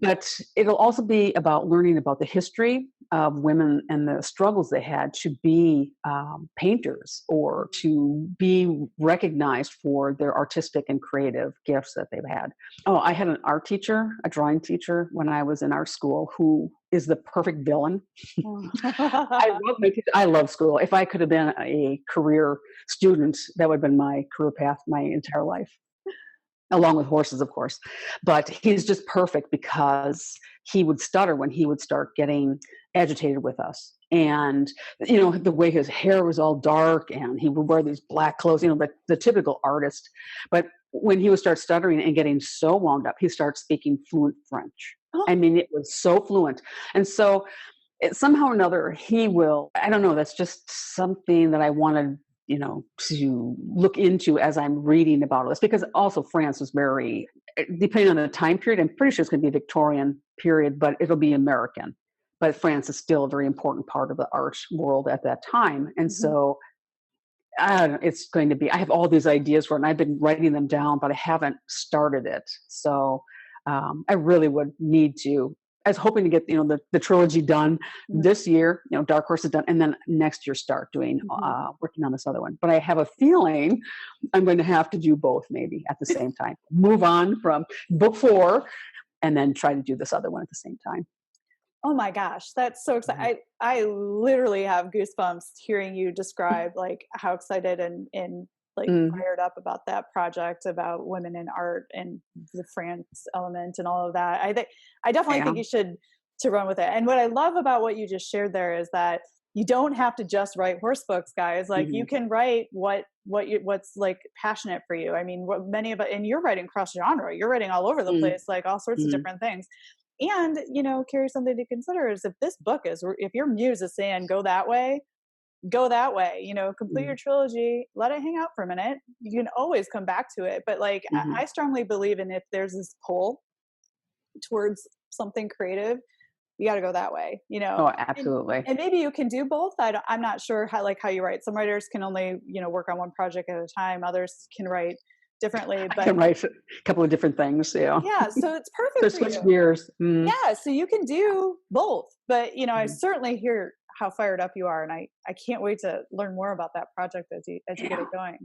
but it'll also be about learning about the history of women and the struggles they had to be painters or to be recognized for their artistic and creative gifts that they've had. Oh, I had an art teacher, a drawing teacher when I was in art school who is the perfect villain. I love school. If I could have been a career student, that would have been my career path my entire life, along with horses, of course. But he's just perfect because he would stutter when he would start getting agitated with us. And, the way his hair was all dark and he would wear these black clothes, the typical artist. But when he would start stuttering and getting so wound up, he starts speaking fluent French. I mean, it was so fluent. And so somehow or another, he will, I don't know, that's just something that I wanted to look into as I'm reading about this, because also France was very, depending on the time period, I'm pretty sure it's going to be Victorian period, but it'll be American. But France is still a very important part of the art world at that time. And so it's going to be, I have all these ideas for it, and I've been writing them down, but I haven't started it. So I really would need to. I was hoping to get the trilogy done this year. Dark Horse is done, and then next year start doing working on this other one. But I have a feeling I'm going to have to do both maybe at the same time. Move on from book 4, and then try to do this other one at the same time. Oh my gosh, that's so exciting. I literally have goosebumps hearing you describe like how excited and like fired up about that project about women in art and the France element and all of that. I definitely think you should to run with it. And what I love about what you just shared there is that you don't have to just write horse books, guys. Like you can write what's like passionate for you. I mean, what many of it, and you're writing cross genre, you're writing all over the place, like all sorts of different things. And, Kerri, something to consider is if your muse is saying, go that way, complete your trilogy, let it hang out for a minute. You can always come back to it. But like, I strongly believe in if there's this pull towards something creative, you got to go that way, Oh, absolutely. And maybe you can do both. I'm not sure how you write. Some writers can only, work on one project at a time. Others can write differently, but I can write a couple of different things. Yeah, so it's perfect So for switch you. gears. Yeah, so you can do both. But I certainly hear how fired up you are, and I can't wait to learn more about that project as you get it going.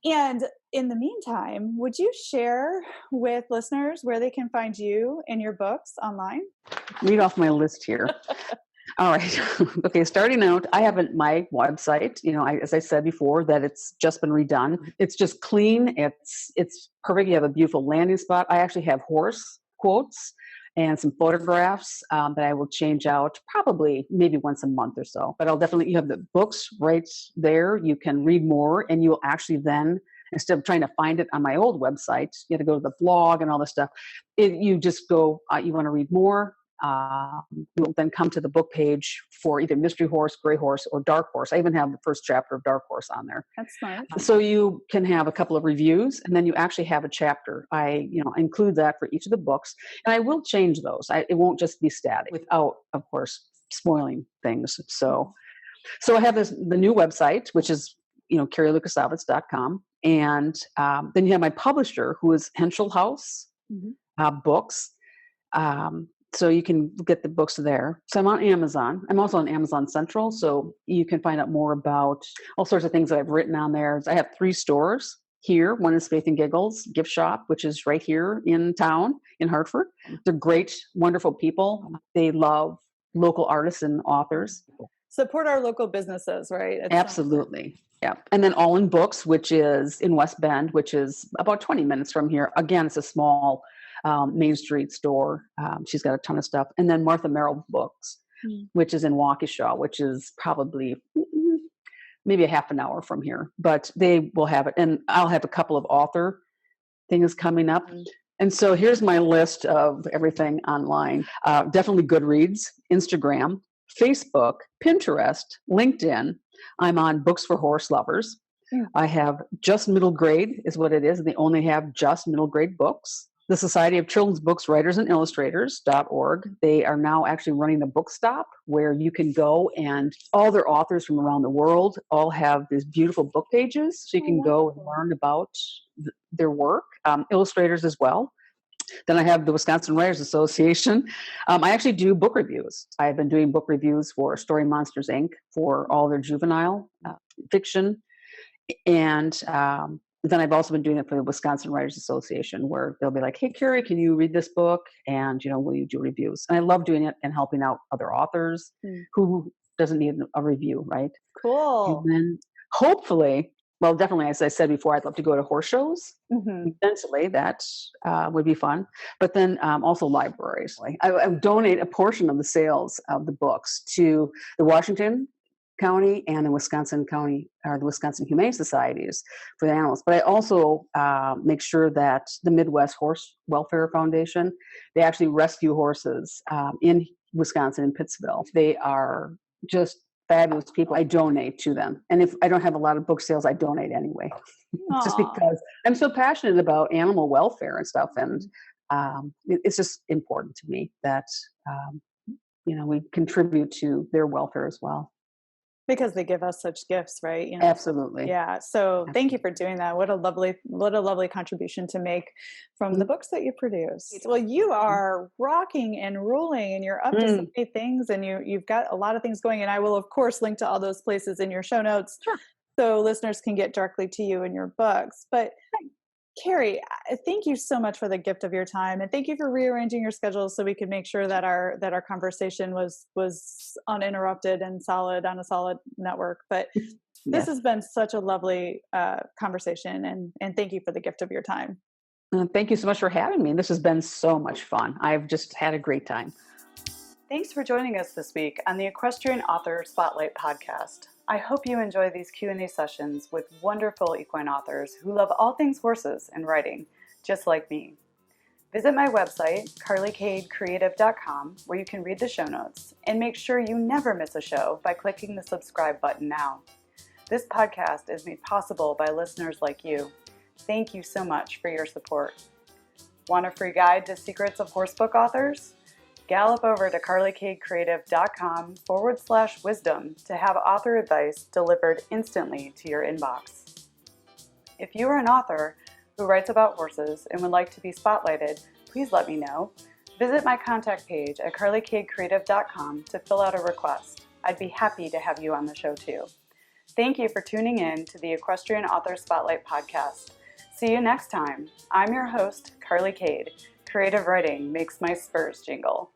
And in the meantime, would you share with listeners where they can find you and your books online? Read off my list here. All right. Okay. Starting out, I have my website. As I said before, that it's just been redone. It's just clean. It's perfect. You have a beautiful landing spot. I actually have horse quotes and some photographs that I will change out probably maybe once a month or so. But you have the books right there. You can read more, and you'll actually then, instead of trying to find it on my old website, you have to go to the blog and all this stuff. You just go, you want to read more, you'll then come to the book page for either Mystery Horse, Gray Horse, or Dark Horse. I even have the first chapter of Dark Horse on there. That's nice. So you can have a couple of reviews, and then you actually have a chapter. I include that for each of the books, and I will change those. It won't just be static without, of course, spoiling things. So I have the new website, which is kerrilukasavitz.com, and then you have my publisher, who is Henschel House Books. So you can get the books there. So I'm on Amazon. I'm also on Amazon Central, so you can find out more about all sorts of things that I've written on there. I have 3 stores here. One is Faith and Giggles Gift Shop, which is right here in town in Hartford. They're great, wonderful people. They love local artists and authors. Support our local businesses, right? Absolutely. Yeah. And then All in Books, which is in West Bend, which is about 20 minutes from here. Again, it's a small Main Street store. She's got a ton of stuff. And then Martha Merrill Books, which is in Waukesha, which is probably maybe a half an hour from here. But they will have it. And I'll have a couple of author things coming up. And so here's my list of everything online. Definitely Goodreads, Instagram, Facebook, Pinterest, LinkedIn. I'm on Books for Horse Lovers. I have Just Middle Grade is what it is. And they only have just middle grade books. The Society of Children's Books Writers and Illustrators.org. They are now actually running a book stop where you can go, and all their authors from around the world all have these beautiful book pages. So you can go and learn about their work, illustrators as well. Then I have the Wisconsin Writers Association. I actually do book reviews. I've been doing book reviews for Story Monsters, Inc. for all their juvenile fiction. And then I've also been doing it for the Wisconsin Writers Association, where they'll be like, hey, Kerri, can you read this book? And, will you do reviews? And I love doing it and helping out other authors who doesn't need a review, right? Cool. And then hopefully, well, definitely, as I said before, I'd love to go to horse shows. Eventually, that would be fun. But then also libraries. I donate a portion of the sales of the books to the Washington County and the Wisconsin County, or the Wisconsin Humane Societies for the animals. But I also make sure that the Midwest Horse Welfare Foundation, they actually rescue horses in Wisconsin, in Pittsville. They are just fabulous people. I donate to them. And if I don't have a lot of book sales, I donate anyway. Just because I'm so passionate about animal welfare and stuff. And it's just important to me that, we contribute to their welfare as well. Because they give us such gifts, right? Absolutely. Yeah. So thank you for doing that. What a lovely contribution to make from the books that you produce. Well, you are rocking and rolling, and you're up to so many things, and you've got a lot of things going. And I will, of course, link to all those places in your show notes, so listeners can get directly to you and your books. But Kerri, thank you so much for the gift of your time, and thank you for rearranging your schedule so we could make sure that our conversation was uninterrupted and solid on a solid network. But this has been such a lovely conversation, and thank you for the gift of your time. Thank you so much for having me. This has been so much fun. I've just had a great time. Thanks for joining us this week on the Equestrian Author Spotlight podcast. I hope you enjoy these Q&A sessions with wonderful equine authors who love all things horses and writing, just like me. Visit my website, carlycadecreative.com, where you can read the show notes, and make sure you never miss a show by clicking the subscribe button now. This podcast is made possible by listeners like you. Thank you so much for your support. Want a free guide to secrets of horsebook authors? Gallop over to carlycadecreative.com/wisdom to have author advice delivered instantly to your inbox. If you are an author who writes about horses and would like to be spotlighted, please let me know. Visit my contact page at carlycadecreative.com to fill out a request. I'd be happy to have you on the show too. Thank you for tuning in to the Equestrian Author Spotlight podcast. See you next time. I'm your host, Carly Cade. Creative writing makes my spurs jingle.